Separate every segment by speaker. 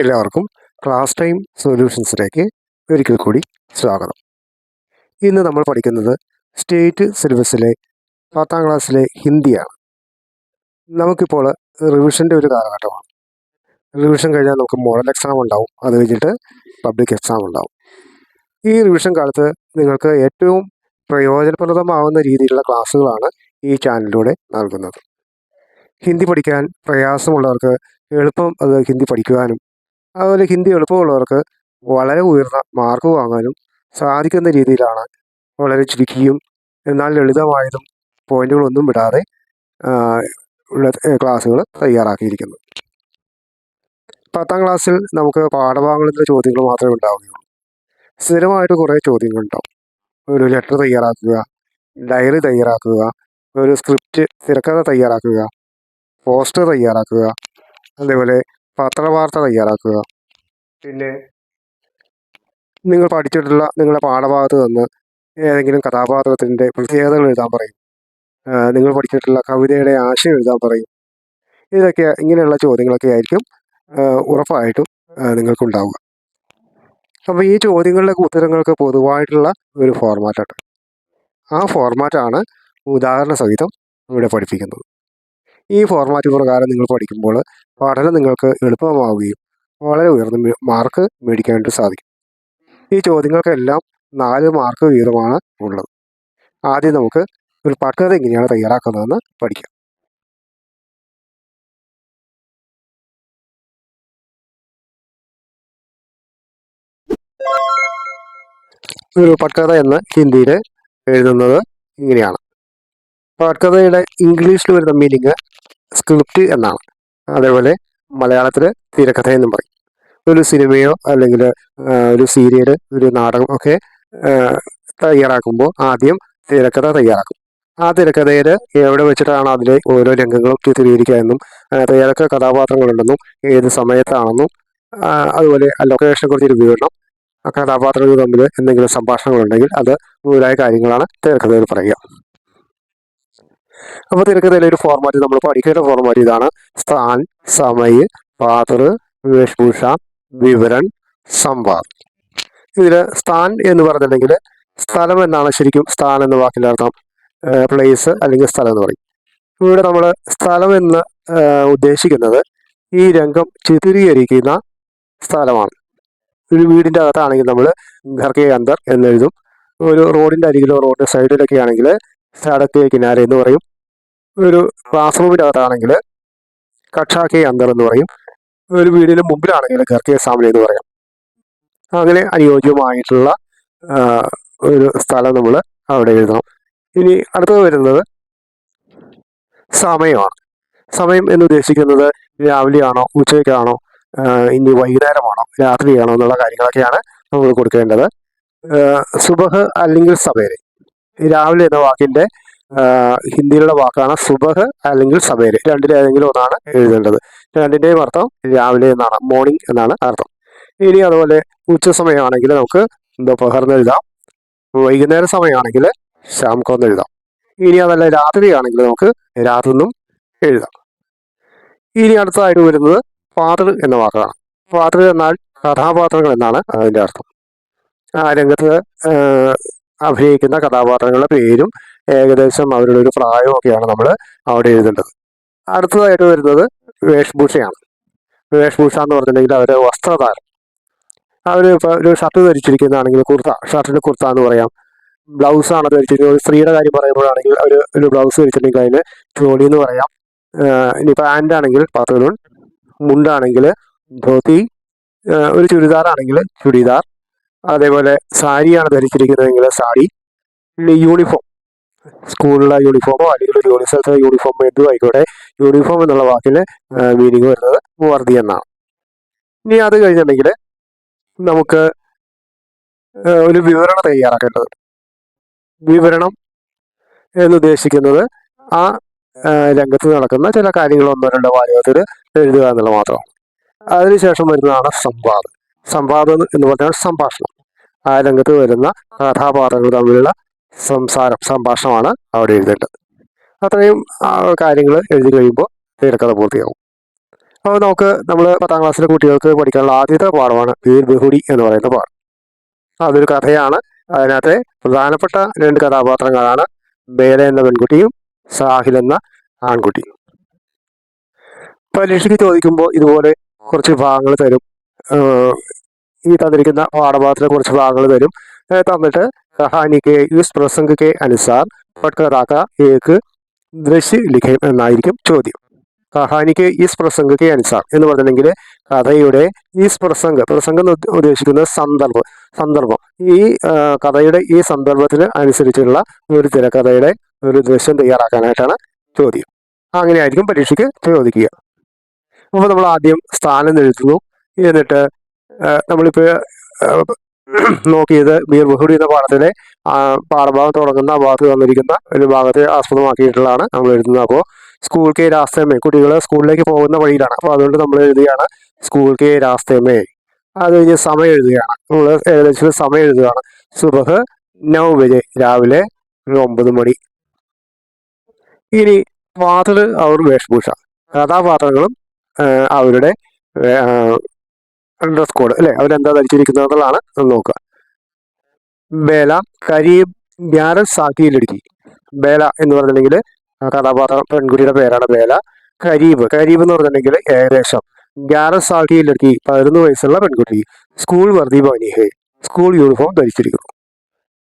Speaker 1: എല്ലാവർക്കും class time സൊല്യൂഷൻസിലേക്ക് ഒരിക്കൽ കൂടി സ്വാഗതം. ഇന്ന് നമ്മൾ പഠിക്കുന്നത് സ്റ്റേറ്റ് സിലബസിലെ 10ാം ക്ലാസ്സിലെ ഹിന്ദിയാണ്. നമുക്കിപ്പോൾ റിവിഷൻ്റെ ഒരു കാലഘട്ടമാണ്. റിവിഷൻ കഴിഞ്ഞാൽ നമുക്ക് മോഡൽ എക്സാം ഉണ്ടാവും, അത് കഴിഞ്ഞിട്ട് പബ്ലിക് എക്സാം ഉണ്ടാവും. ഈ റിവിഷൻ കാലത്ത് നിങ്ങൾക്ക് ഏറ്റവും പ്രയോജനപ്രദമാവുന്ന രീതിയിലുള്ള ക്ലാസ്സുകളാണ് ഈ ചാനലിലൂടെ നൽകുന്നത്. ഹിന്ദി പഠിക്കാൻ പ്രയാസമുള്ളവർക്ക് എളുപ്പം അത് ഹിന്ദി പഠിക്കുവാനും അതുപോലെ ഹിന്ദി എളുപ്പമുള്ളവർക്ക് വളരെ ഉയർന്ന മാർക്ക് വാങ്ങാനും സാധിക്കുന്ന രീതിയിലാണ് വളരെ ചുരുക്കിയും എന്നാൽ ലളിതമായതും പോയിന്റുകളൊന്നും വിടാതെ ഉള്ള ക്ലാസ്സുകൾ തയ്യാറാക്കിയിരിക്കുന്നത്. 10ാം ക്ലാസ്സിൽ നമുക്ക് പാഠഭാഗങ്ങളിലെ ചോദ്യങ്ങൾ മാത്രമേ ഉണ്ടാവുകയുള്ളൂ. സ്ഥിരമായിട്ട് കുറേ ചോദ്യങ്ങളുണ്ടാവും. ഒരു ലെറ്റർ തയ്യാറാക്കുക, ഡയറി തയ്യാറാക്കുക, ഒരു സ്ക്രിപ്റ്റ് തിരക്കഥ തയ്യാറാക്കുക, പോസ്റ്റർ തയ്യാറാക്കുക, അതേപോലെ പത്രവാർത്ത തയ്യാറാക്കുക. പിന്നെ നിങ്ങൾ പഠിച്ചിട്ടുള്ള നിങ്ങളുടെ പാഠഭാഗത്ത് നിന്ന് ഏതെങ്കിലും കഥാപാത്രത്തിൻ്റെ പ്രത്യേകതകൾ എഴുതാൻ പറയും. നിങ്ങൾ പഠിച്ചിട്ടുള്ള കവിതയുടെ ആശയം എഴുതാൻ പറയും. ഇങ്ങനെയുള്ള ചോദ്യങ്ങളൊക്കെ ആയിരിക്കും ഉറപ്പായിട്ടും നിങ്ങൾക്കുണ്ടാവുക. അപ്പോൾ ഈ ചോദ്യങ്ങളുടെ ഉത്തരങ്ങൾക്ക് പൊതുവായിട്ടുള്ള ഒരു ഫോർമാറ്റാണ്. ആ ഫോർമാറ്റാണ് ഉദാഹരണ സഹിതം ഇവിടെ പഠിപ്പിക്കുന്നത്. ഈ ഫോർമാറ്റ് പ്രകാരം നിങ്ങൾ പഠിക്കുമ്പോൾ പഠനം നിങ്ങൾക്ക് എളുപ്പമാവുകയും വളരെ ഉയർന്ന മാർക്ക് മേടിക്കാനായിട്ട് സാധിക്കും. ഈ ചോദ്യങ്ങൾക്കെല്ലാം 4 മാർക്ക് വീതമാണ് ഉള്ളത്. ആദ്യം നമുക്ക് ഒരു പട്കഥ എങ്ങനെയാണ് തയ്യാറാക്കുന്നതെന്ന് പഠിക്കാം. ഒരു പട്കഥ എന്ന് ഹിന്ദിയിൽ എഴുതുന്നത് ഇങ്ങനെയാണ്. പട്കഥയുടെ ഇംഗ്ലീഷിൽ വരുന്ന മീനിങ് സ്ക്രിപ്റ്റ് എന്നാണ്. അതേപോലെ മലയാളത്തിൽ തിരക്കഥ എന്നും പറയും. ഒരു സിനിമയോ അല്ലെങ്കിൽ ഒരു സീരിയൽ, ഒരു നാടകം ഒക്കെ തയ്യാറാക്കുമ്പോൾ ആദ്യം തിരക്കഥ തയ്യാറാക്കും. ആ തിരക്കഥയിൽ എവിടെ വെച്ചിട്ടാണ് അതിലെ ഓരോ രംഗങ്ങളും ചിത്രീകരിക്കുക എന്നും ഏതൊക്കെ കഥാപാത്രങ്ങളുണ്ടെന്നും ഏത് സമയത്താണെന്നും അതുപോലെ ലൊക്കേഷനെ കുറിച്ചൊരു വിവരണം, ആ കഥാപാത്രങ്ങൾ തമ്മിൽ എന്തെങ്കിലും സംഭാഷണങ്ങളുണ്ടെങ്കിൽ അത് മുതലായ കാര്യങ്ങളാണ് തിരക്കഥയിൽ പറയുക. അപ്പോൾ തിരക്കഥയിലെ ഒരു ഫോർമാറ്റ് നമ്മൾ പഠിക്കേണ്ട ഫോർമാറ്റ് ഇതാണ്: സ്ഥാൻ, സമയ്, പാത്ര, വേഷഭൂഷ, വിവരൺ, സംവാദ്. ഇതിൽ സ്ഥാൻ എന്ന് പറഞ്ഞിട്ടുണ്ടെങ്കിൽ സ്ഥലം എന്നാണ് ശരിക്കും സ്ഥാൻ എന്ന വാക്കിൻ്റെ അർത്ഥം. പ്ലേസ് അല്ലെങ്കിൽ സ്ഥലം എന്ന് പറയും. ഇവിടെ നമ്മൾ സ്ഥലം എന്ന് ഉദ്ദേശിക്കുന്നത് ഈ രംഗം ചിത്രീകരിക്കുന്ന സ്ഥലമാണ്. ഒരു വീടിൻ്റെ അകത്താണെങ്കിൽ നമ്മൾ ഘർ കെ അന്തർ എന്നെഴുതും. ഒരു റോഡിൻ്റെ അരികിലോ റോഡിൻ്റെ സൈഡിലൊക്കെ ആണെങ്കിൽ സടക് കെ കിനാരെ എന്ന് പറയും. ഒരു ക്ലാസ് റൂമിൻ്റെ അകത്താണെങ്കിൽ കക്ഷ കെ അന്തർ എന്ന് പറയും. ഒരു വീടിന് മുമ്പിലാണെങ്കിൽ ഘർ കെ സാമനെ എന്ന് പറയാം. അങ്ങനെ അനുയോജ്യമായിട്ടുള്ള ഒരു സ്ഥലം നമ്മൾ അവിടെ എഴുതണം. ഇനി അടുത്തത് വരുന്നത് സമയമാണ്. സമയം എന്ന് ഉദ്ദേശിക്കുന്നത് രാവിലെയാണോ, ഉച്ചയ്ക്കാണോ, ഇനി വൈകുന്നേരമാണോ, രാത്രിയാണോ എന്നുള്ള കാര്യങ്ങളൊക്കെയാണ് നമ്മൾ കൊടുക്കേണ്ടത്. സുബഹ് അല്ലെങ്കിൽ സവേരെ. രാവിലെ എന്ന വാക്കിൻ്റെ ഹിന്ദിയിലുള്ള വാക്കാണ് സുബഹ് അല്ലെങ്കിൽ സവേരെ. രണ്ടിലേതെങ്കിലും ഒന്നാണ് എഴുതേണ്ടത്. രണ്ടിൻ്റെയും അർത്ഥം രാവിലെ എന്നാണ്, മോർണിംഗ് എന്നാണ് അർത്ഥം. ഇനി അതുപോലെ ഉച്ച സമയമാണെങ്കിൽ നമുക്ക് ദോപഹർന്ന് എഴുതാം. വൈകുന്നേര സമയമാണെങ്കിൽ ശാംകോന്ന് എഴുതാം. ഇനി അതല്ല രാത്രിയാണെങ്കിൽ നമുക്ക് രാത്രിന്നും എഴുതാം. ഇനി അടുത്തതായിട്ട് വരുന്നത് പാത്ര എന്ന വാക്കാണ്. പാത്ര എന്നാൽ കഥാപാത്രങ്ങൾ എന്നാണ് അതിൻ്റെ അർത്ഥം. ആ രംഗത്ത് അഭിനയിക്കുന്ന കഥാപാത്രങ്ങളുടെ പേരും ഏകദേശം അവരുടെ ഒരു പ്രായവും ഒക്കെയാണ് നമ്മൾ അവിടെ എഴുതേണ്ടത്. അടുത്തതായിട്ട് വരുന്നത് വേഷഭൂഷയാണ്. വേഷഭൂഷ എന്ന് പറഞ്ഞിട്ടുണ്ടെങ്കിൽ അവരുടെ വസ്ത്രധാരം. അവർ ഇപ്പോൾ ഒരു ഷർട്ട് ധരിച്ചിരിക്കുന്നതാണെങ്കിൽ കുർത്ത, ഷർട്ടിന് കുർത്ത എന്ന് പറയാം. ബ്ലൗസാണ് ധരിച്ചിരിക്കുന്നത്. ഒരു സ്ത്രീയുടെ കാര്യം പറയുമ്പോഴാണെങ്കിൽ അവർ ഒരു ബ്ലൗസ് ധരിച്ചിട്ടുണ്ടെങ്കിൽ അതിന് ചോളി എന്ന് പറയാം. ഇനി പാൻ്റ് ആണെങ്കിൽ പതലൂൺ, മുണ്ടാണെങ്കിൽ ധോത്തി, ഒരു ചുരിദാറാണെങ്കിൽ ചുടിദാർ, അതേപോലെ സാരിയാണ് ധരിച്ചിരിക്കുന്നതെങ്കിൽ സാരി. ഇനി യൂണിഫോം, സ്കൂളിലെ യൂണിഫോമോ അല്ലെങ്കിൽ ജോലി സ്ഥലത്തെ യൂണിഫോമോ എന്തും ആയിക്കോട്ടെ, യൂണിഫോം എന്നുള്ള വാക്കിന് മീനിങ് വരുന്നത് വർദ്ധി എന്നാണ്. ഇനി അത് കഴിഞ്ഞിട്ടുണ്ടെങ്കിൽ നമുക്ക് ഒരു വിവരണം തയ്യാറാക്കേണ്ടത്. വിവരണം എന്നുദ്ദേശിക്കുന്നത് ആ രംഗത്ത് നടക്കുന്ന ചില കാര്യങ്ങൾ 1-2 വാചകത്തിൽ എഴുതുക എന്നുള്ള മാത്രമാണ്. അതിനുശേഷം വരുന്നതാണ് സംവാദം. സംവാദം എന്ന് പറഞ്ഞാൽ സംഭാഷണം. ആ രംഗത്ത് വരുന്ന കഥാപാത്രങ്ങൾ തമ്മിലുള്ള സംഭാഷണമാണ് അവിടെ എഴുതേണ്ടത്. അത്രയും കാര്യങ്ങൾ എഴുതി കഴിയുമ്പോൾ തിരക്കഥ പൂർത്തിയാവും. അപ്പോൾ നമ്മൾ 10ാം ക്ലാസ്സിലെ കുട്ടികൾക്ക് പഠിക്കാനുള്ള ആദ്യത്തെ പാഠമാണ് പീർ ബഹുടി എന്ന് പറയുന്ന പാഠം. അതൊരു കഥയാണ്. അതിനകത്തെ പ്രധാനപ്പെട്ട 2 കഥാപാത്രങ്ങളാണ് ബേല എന്ന പെൺകുട്ടിയും സാഹിൽ എന്ന ആൺകുട്ടിയും. പരീക്ഷയ്ക്ക് ചോദിക്കുമ്പോൾ ഇതുപോലെ കുറച്ച് ഭാഗങ്ങൾ തരും. ഈ തന്നിരിക്കുന്ന പാഠഭാഗത്തിലെ കുറച്ച് ഭാഗങ്ങൾ തരും. തന്നിട്ട് കഹാനി കെ ഇസ് പ്രസംഗ കെ അനുസാർ പട്കഥാക്ക ഏക്ക് ദൃശ്യ ലിഖം എന്നായിരിക്കും ചോദ്യം. കഹാനിക്ക് ഈസ് പ്രസംഗക്ക് അനുസാർ എന്ന് പറഞ്ഞിട്ടുണ്ടെങ്കിൽ കഥയുടെ ഈസ് പ്രസംഗം എന്ന് ഉദ്ദേശിക്കുന്നത് സന്ദർഭം. ഈ കഥയുടെ ഈ സന്ദർഭത്തിന് അനുസരിച്ചുള്ള ഒരു തിരക്കഥയുടെ ഒരു ദൃശ്യം തയ്യാറാക്കാനായിട്ടാണ് ചോദ്യം. അങ്ങനെയായിരിക്കും പരീക്ഷയ്ക്ക് ചോദിക്കുക. അപ്പോൾ നമ്മൾ ആദ്യം സ്ഥാനം എഴുതുന്നു. എന്നിട്ട് നമ്മളിപ്പോൾ നോക്കിയത് മീർ ബഹുടി എന്ന പാഠത്തിലെ പാഠഭാഗം തുടങ്ങുന്ന ഭാഗത്ത് തന്നിരിക്കുന്ന ഒരു ഭാഗത്തെ ആസ്പദമാക്കിയിട്ടുള്ളതാണ് നമ്മൾ എഴുതുന്നത്. അപ്പോൾ സ്കൂൾ കെ രാസ്തമേ, കുട്ടികൾ സ്കൂളിലേക്ക് പോകുന്ന വഴിയിലാണ്. അപ്പോൾ അതുകൊണ്ട് നമ്മൾ എഴുതുകയാണ് സ്കൂൾ കെ രാസ്തമേ. അത് കഴിഞ്ഞ് സമയം എഴുതുകയാണ്. നമ്മൾ ഏകദേശം സമയം എഴുതുകയാണ്. സുബഹ് 9 ബജെ, രാവിലെ 9 മണി. ഇനി പാത്രൽ അവർ വേഷഭൂഷ, കഥാപാത്രങ്ങളും അവരുടെ ഡ്രസ് കോഡ് അല്ലെ, അവരെന്താ ധരിച്ചിരിക്കുന്നതാണ് നോക്കുക. ബേല കരീബ് 11 സാക്കിയിലിടുക്കി. ബേല എന്ന് പറഞ്ഞിട്ടുണ്ടെങ്കിൽ കഥാപാത്രം പെൺകുട്ടിയുടെ പേരാണ് ബേല. കരീബ് എന്ന് പറഞ്ഞിട്ടുണ്ടെങ്കിൽ ഏകദേശം. 11 സാക്കിയിലിടുക്കി 11 വയസ്സുള്ള പെൺകുട്ടി. സ്കൂൾ വർദ്ധി ബനിഹെ, സ്കൂൾ യൂണിഫോം ധരിച്ചിരിക്കുന്നു.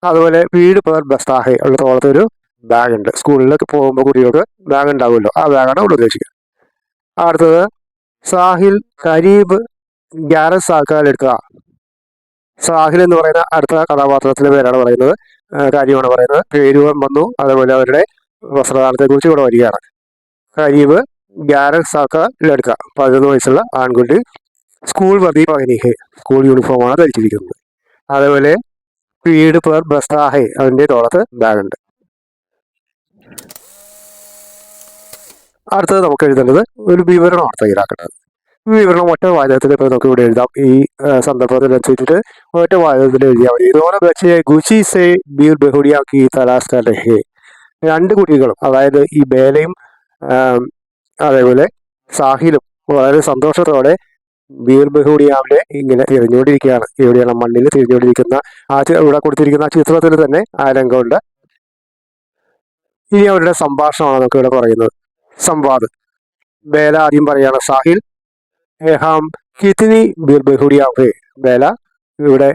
Speaker 1: അതുപോലെ വീട് പേർ ബസ്താഹെ, അവരുടെ തോളത്ത് ഒരു ബാഗ് ഉണ്ട്. സ്കൂളിലേക്ക് പോകുമ്പോൾ കുട്ടികൾക്ക് ബാഗ് ഉണ്ടാവുമല്ലോ, ആ ബാഗാണ് അവിടെ ഉദ്ദേശിക്കുക. അടുത്തത് സാഹിൽ കരീബ് 11 സാക്കാലെടുക്കുക. സാഹിൽ എന്ന് പറയുന്ന അടുത്ത കഥാപാത്രത്തിന്റെ പേരാണ് പറയുന്നത്, കാര്യമാണ് പറയുന്നത്. പേര് വന്നു, അതേപോലെ അവരുടെ വസ്ത്രധാരണത്തെ കുറിച്ച് ഇവിടെ വരികയാണ്. കരീബ് 11 സാക്കാലെടുക്കുക, 11 വയസ്സുള്ള ആൺകുട്ടി. സ്കൂൾ വർദ്ധി പകനിഹെ, സ്കൂൾ യൂണിഫോമാണ് ധരിച്ചിരിക്കുന്നത്. അതേപോലെ വീട് പേർ ബസ്താഹെ, അതിന്റെ തോളത്ത് ബാഗുണ്ട്. അടുത്തത് നമുക്ക് എഴുതേണ്ടത് ഒരു വിവരണമാണ് തയ്യാറാക്കേണ്ടത്. വിവരണം ഒറ്റ വാചകത്തിൽ ഇപ്പോൾ നമുക്ക് ഇവിടെ എഴുതാം. ഈ സന്ദർഭത്തിനനുസരിച്ചിട്ട് ഒറ്റ വാചകത്തിൽ എഴുതിയാൽ മതി. ഇതുപോലെ വെച്ച് ഗുച്ചി സെ ബീർ ബഹുടിയാക്കി തലാസ് കർ രഹേ. 2 കുട്ടികളും, അതായത് ഈ ബേലയും അതേപോലെ സാഹിലും വളരെ സന്തോഷത്തോടെ ബീർ ബഹുടിയാവിലെ ഇങ്ങനെ തിരിഞ്ഞുകൊണ്ടിരിക്കുകയാണ്. എവിടെയാണ്? മണ്ണിൽ തിരിഞ്ഞുകൊണ്ടിരിക്കുന്ന ഇവിടെ കൊടുത്തിരിക്കുന്ന ചിത്രത്തിൽ തന്നെ ആ രംഗമുണ്ട്. ഇനി അവരുടെ സംഭാഷണമാണ് നമുക്ക് ഇവിടെ പറയുന്നത്. സംവാദ്. ബേല ആദ്യം പറയാണ് സാഹിൽ ഹാം കിത്തിനി ബീർ ബഹുടിയാവേ. ബേല, ഇവിടെ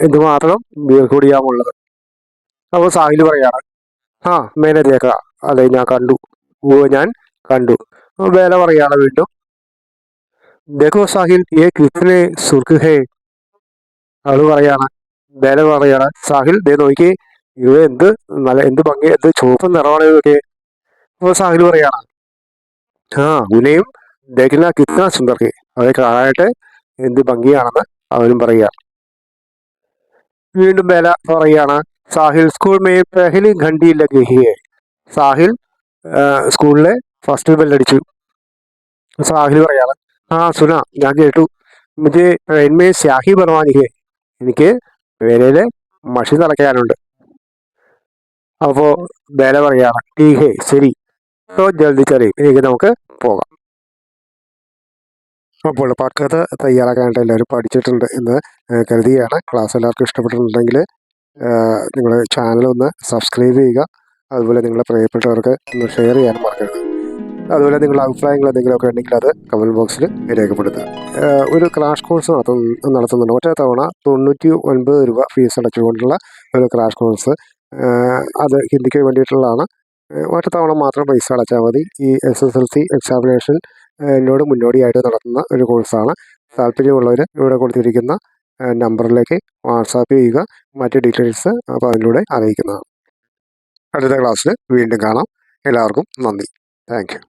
Speaker 1: എന്തുമാത്രം ബീർ ബഹുടിയാവുള്ളത്. അപ്പോൾ സാഹിൽ പറയാണ് മേനെ ദേഖ, അതെ ഞാൻ കണ്ടു. ഞാൻ കണ്ടു. ബേല പറയാണ് വീണ്ടും ദേഖോ സാഹിൽ ഏ കിത്തിനെ സുർഖ് ഹേ. അവള് പറയാണ്, ബേല പറയാണ് സാഹിൽ ദേ നോക്കി, ഇത് എന്ത് ഭംഗി, എന്ത് ചുവപ്പ് നിറമാണ് ഇതൊക്കെ. അപ്പോൾ സാഹിൽ പറയാണ് ഗുനയും ദേഖിന കിത്തന സുന്ദർക്കെ, അവരെ കാണാനായിട്ട് എന്ത് ഭംഗിയാണെന്ന് അവനും പറയുക. വീണ്ടും ബേല പറയുകയാണ് Sahil school may Pehli ഘണ്ടി ലഗി high. Sahil സ്കൂളിലെ ഫസ്റ്റ് ബെല്ലടിച്ചു. സാഹിൽ പറയാണ് സുന, ഞാൻ കേട്ടു. മുझे ट्रेन में स्याही बनवानी है, എനിക്ക് പേരയില് മഷി നിറയ്ക്കാനുണ്ട്. അപ്പോൾ ബേല പറയാണ് ടീഹേ, ശരി, तो जल्दी चले, എനിക്ക് നമുക്ക് പോകാം. അപ്പോൾ പക്കത തയ്യാറാക്കാനായിട്ട് എല്ലാവരും പഠിച്ചിട്ടുണ്ട് എന്ന് കരുതുകയാണ്. ക്ലാസ് എല്ലാവർക്കും ഇഷ്ടപ്പെട്ടിട്ടുണ്ടെങ്കിൽ നിങ്ങൾ ചാനൽ ഒന്ന് സബ്സ്ക്രൈബ് ചെയ്യുക. അതുപോലെ നിങ്ങളുടെ പ്രിയപ്പെട്ടവർക്ക് ഒന്ന് ഷെയർ ചെയ്യാനും മറക്കരുത്. അതുപോലെ നിങ്ങളുടെ അഭിപ്രായങ്ങൾ എന്തെങ്കിലുമൊക്കെ ഉണ്ടെങ്കിൽ അത് കമൻറ്റ് ബോക്സിൽ രേഖപ്പെടുത്തുക. ഒരു ക്രാഷ് കോഴ്സ് നടത്തുന്നുണ്ട്. ഒറ്റ തവണ 99 രൂപ ഫീസ് അടച്ചുകൊണ്ടുള്ള ഒരു ക്രാഷ് കോഴ്സ്. അത് ഹിന്ദിക്ക് വേണ്ടിയിട്ടുള്ളതാണ്. ഒറ്റ തവണ മാത്രം പൈസ അടച്ചാൽ മതി. ഈ SSLC എക്സാമിനേഷനോട് മുന്നോടിയായിട്ട് നടത്തുന്ന ഒരു കോഴ്സാണ്. താല്പര്യമുള്ളവർ ഇവിടെ കൊടുത്തിരിക്കുന്ന നമ്പറിലേക്ക് വാട്സാപ്പ് ചെയ്യുക. മറ്റ് ഡീറ്റെയിൽസ് അപ്പോൾ അതിലൂടെ അറിയിക്കുന്നതാണ്. അടുത്ത ക്ലാസ്സിൽ വീണ്ടും കാണാം. എല്ലാവർക്കും നന്ദി. Thank you.